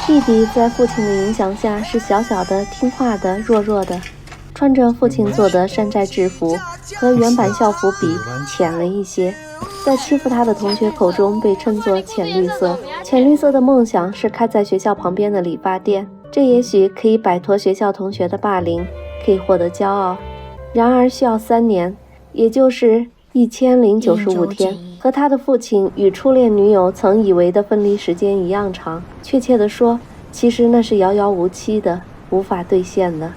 弟弟在父亲的影响下是小小的、听话的、弱弱的，穿着父亲做的山寨制服，和原版校服比浅了一些，在欺负他的同学口中被称作浅绿色。浅绿色的梦想是开在学校旁边的理发店，这也许可以摆脱学校同学的霸凌，可以获得骄傲。然而需要3年，也就是1095天，和他的父亲与初恋女友曾以为的分离时间一样长。确切地说，其实那是遥遥无期的，无法兑现的。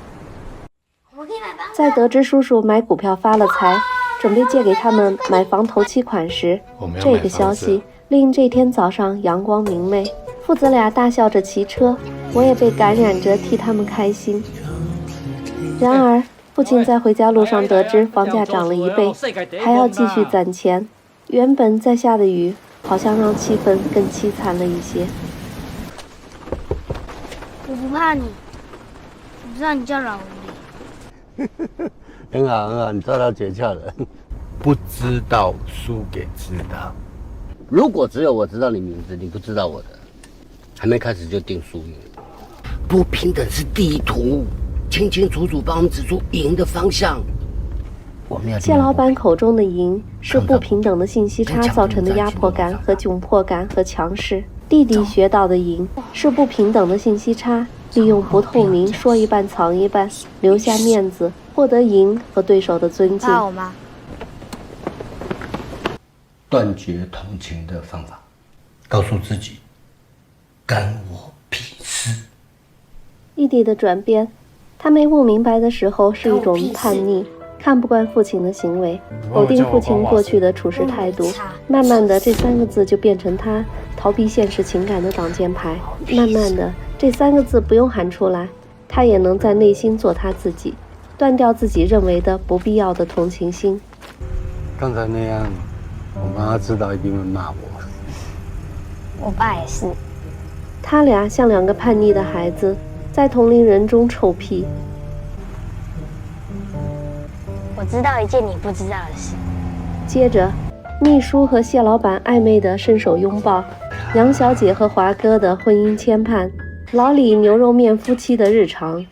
在得知叔叔买股票发了财，准备借给他们买房头期款时，这个消息令这天早上阳光明媚。父子俩大笑着骑车，我也被感染着替他们开心。然而父亲在回家路上得知房价涨了1倍，还要继续攒钱。原本在下的雨好像让气氛更凄惨了一些。我不怕你，我知道你叫老狐狸。很好很好，你抓到诀窍了。不知道输给知道。如果只有我知道你名字，你不知道我的，还没开始就定输赢。不平等是地图，清清楚楚帮我们指出赢的方向。谢老板口中的赢是不平等的信息差造成的压迫感和窘迫感和强势，弟弟学到的赢是不平等的信息差，利用不透明说一半藏一半，留下面子，获得赢和对手的尊敬。怕我吗？断绝同情的方法，告诉自己干我屁事。弟弟的转变，他没悟明白的时候是一种叛逆，看不惯父亲的行为，否定父亲过去的处事态度。慢慢的，这3个字就变成他逃避现实情感的挡箭牌。慢慢的，这3个字不用喊出来，他也能在内心做他自己，断掉自己认为的不必要的同情心。刚才那样，我妈知道一定会骂我。我爸也是。他俩像2个叛逆的孩子，在同龄人中臭屁。我知道一件你不知道的事。接着，秘书和谢老板暧昧的伸手拥抱，杨小姐和华哥的婚姻牵绊，老李牛肉面夫妻的日常。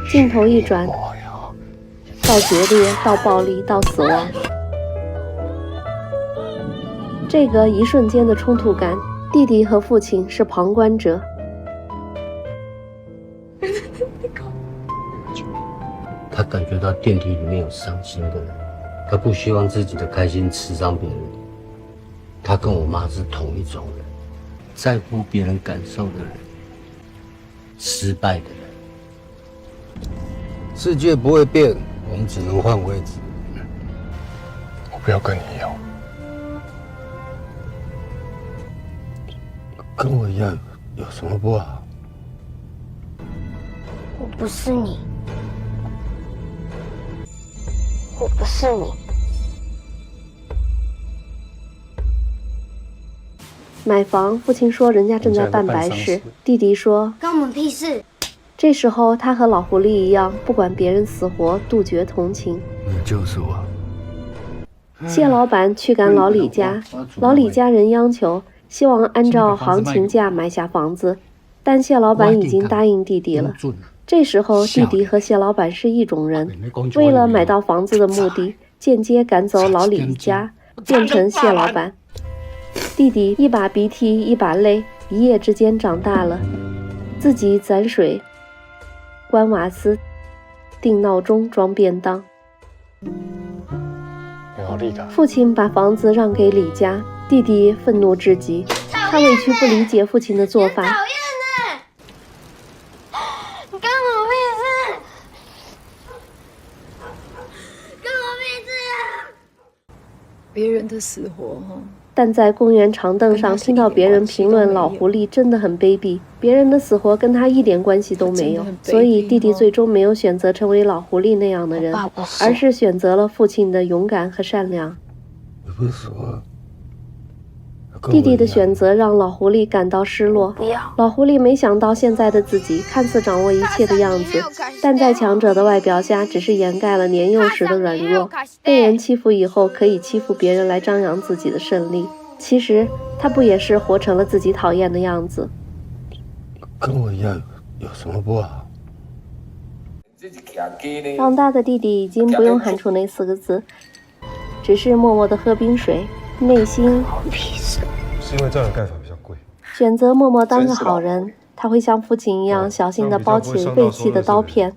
镜头一转，到决裂，到暴力，到死亡。这个一瞬间的冲突感，弟弟和父亲是旁观者。他感觉到电梯里面有伤心的人，他不希望自己的开心刺伤别人。他跟我妈是同一种人，在乎别人感受的人，失败的人。世界不会变，我们只能换位置。我不要跟你一样，跟我一样有什么不好？我不是你，我不是你。买房，父亲说人家正在办白事，弟弟说关我们屁事。这时候他和老狐狸一样，不管别人死活，杜绝同情。你就是我。谢老板驱赶老李家，老李家人央求，希望按照行情价买下房子，但谢老板已经答应弟弟了。这时候弟弟和谢老板是一种人，为了买到房子的目的，间接赶走老李一家，变成谢老板。弟弟一把鼻涕一把泪，一夜之间长大了，自己攒水、关瓦斯、定闹钟、装便当。父亲把房子让给李家，弟弟愤怒至极，他委屈不理解父亲的做法。别人的死活但在公园长凳上听到别人评论老狐狸真的很卑鄙，别人的死活跟他一点关系都没有，所以弟弟最终没有选择成为老狐狸那样的人，而是选择了父亲的勇敢和善良。你不是说弟弟的选择让老狐狸感到失落，老狐狸没想到现在的自己看似掌握一切的样子，但在强者的外表下只是掩盖了年幼时的软弱，被人欺负以后可以欺负别人来张扬自己的胜利，其实他不也是活成了自己讨厌的样子。跟我一样有什么不好？长大的弟弟已经不用喊出那4个字，只是默默地喝冰水，内心是因为这样的盖法比较贵。选择默默当个好人。他会像父亲一样小心地包起废弃的刀片。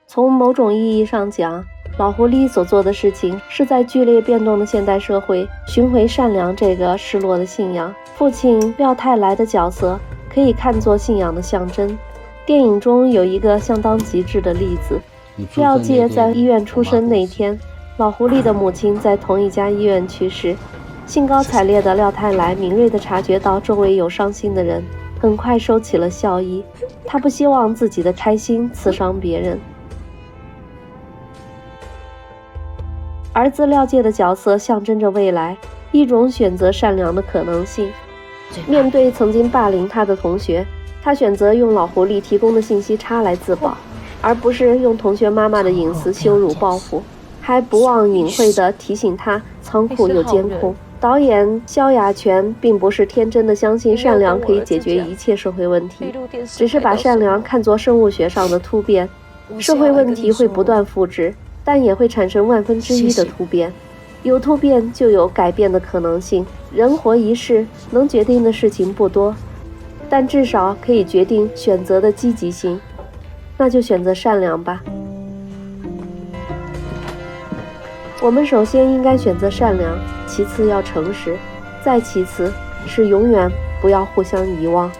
从某种意义上讲，老狐狸所做的事情是在剧烈变动的现代社会寻回善良这个失落的信仰。父亲廖太来的角色可以看作信仰的象征。电影中有一个相当极致的例子：廖介在医院出生那天，老狐狸的母亲在同一家医院去世。兴高采烈的廖太来敏锐地察觉到周围有伤心的人，很快收起了笑意。他不希望自己的开心刺伤别人。儿子廖介的角色象征着未来，一种选择善良的可能性。面对曾经霸凌他的同学，他选择用老狐狸提供的信息差来自保，而不是用同学妈妈的隐私羞辱报复，还不忘隐晦地提醒他仓库有监控。导演萧亚全并不是天真的相信善良可以解决一切社会问题，只是把善良看作生物学上的突变。社会问题会不断复制，但也会产生1/1000的突变。有突变就有改变的可能性。人活一世，能决定的事情不多，但至少可以决定选择的积极性。那就选择善良吧。我们首先应该选择善良，其次要诚实，再其次是永远不要互相遗忘。